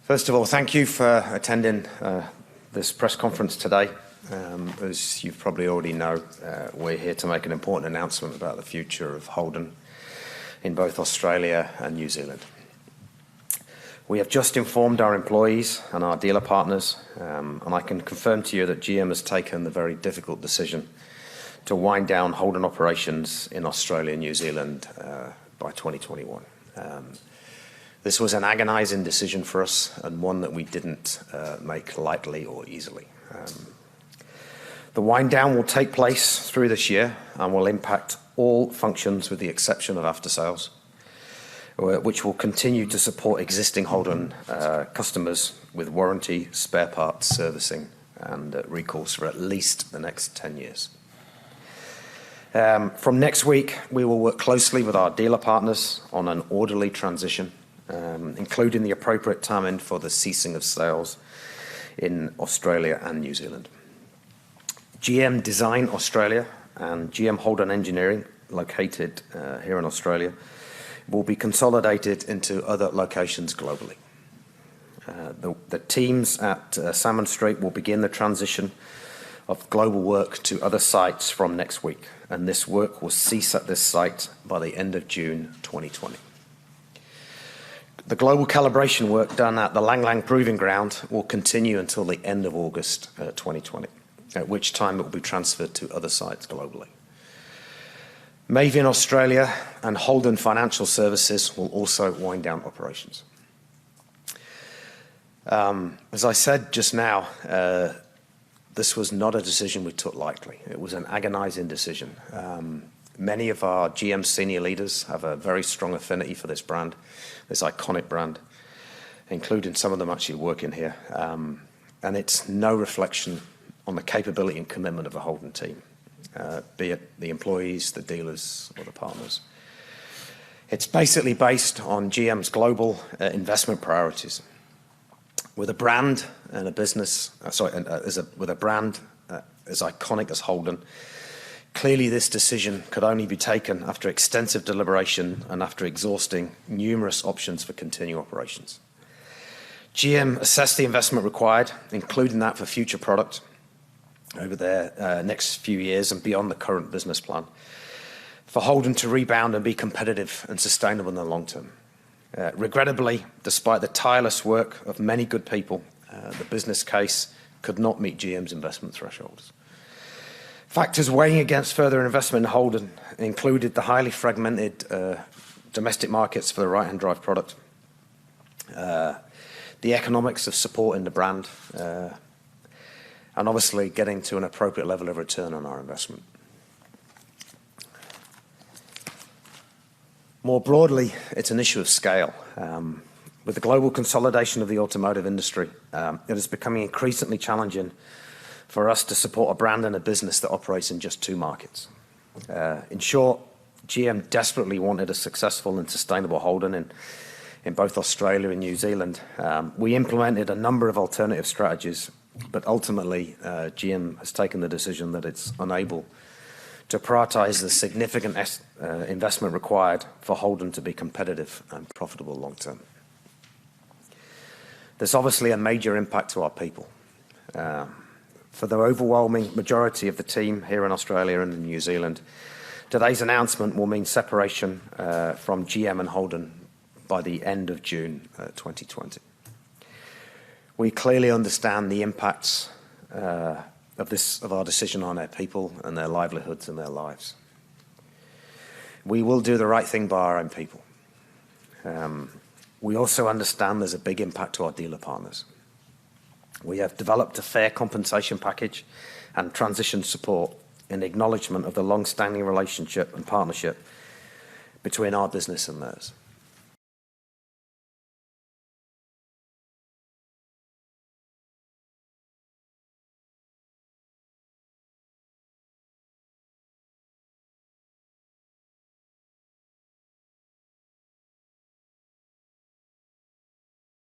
First of all, thank you for attending this press conference today. As you probably already know, we're here to make an important announcement about the future of Holden in both Australia and New Zealand. We have just informed our employees and our dealer partners, and I can confirm to you that GM has taken the very difficult decision to wind down Holden operations in Australia and New Zealand by 2021. This was an agonizing decision for us, and one that we didn't make lightly or easily. The wind down will take place through this year and will impact all functions with the exception of after sales, which will continue to support existing Holden customers with warranty, spare parts, servicing, and recalls for at least the next 10 years. From next week, we will work closely with our dealer partners on an orderly transition, including the appropriate timing for the ceasing of sales in Australia and New Zealand. GM Design Australia and GM Holden Engineering, located here in Australia, will be consolidated into other locations globally. The teams at Salmon Street will begin the transition of global work to other sites from next week, and this work will cease at this site by the end of June 2020. The global calibration work done at the Lang Lang Proving Ground will continue until the end of August 2020, at which time it will be transferred to other sites globally. Maven Australia and Holden Financial Services will also wind down operations. As I said just now, this was not a decision we took lightly. It was an agonizing decision. Many of our GM senior leaders have a very strong affinity for this brand, this iconic brand, including some of them actually working here. And it's no reflection on the capability and commitment of the Holden team, be it the employees, the dealers, or the partners. It's basically based on GM's global investment priorities. With a brand and a business, with a brand as iconic as Holden, clearly this decision could only be taken after extensive deliberation and after exhausting numerous options for continued operations. GM assessed the investment required, including that for future product over the next few years and beyond the current business plan, for Holden to rebound and be competitive and sustainable in the long term. Regrettably, despite the tireless work of many good people, the business case could not meet GM's investment thresholds. Factors weighing against further investment in Holden included the highly fragmented domestic markets for the right-hand drive product, the economics of supporting the brand, and obviously getting to an appropriate level of return on our investment. More broadly, it's an issue of scale. With the global consolidation of the automotive industry, it is becoming increasingly challenging for us to support a brand and a business that operates in just two markets. In short, GM desperately wanted a successful and sustainable Holden in both Australia and New Zealand. We implemented a number of alternative strategies, but ultimately GM has taken the decision that it's unable to prioritize the significant investment required for Holden to be competitive and profitable long term. There's obviously a major impact to our people. For the overwhelming majority of the team here in Australia and in New Zealand, today's announcement will mean separation from GM and Holden by the end of June 2020. We clearly understand the impacts of our decision on our people and their livelihoods and their lives. We will do the right thing by our own people. We also understand there's a big impact to our dealer partners. We have developed a fair compensation package and transition support in acknowledgement of the long-standing relationship and partnership between our business and theirs.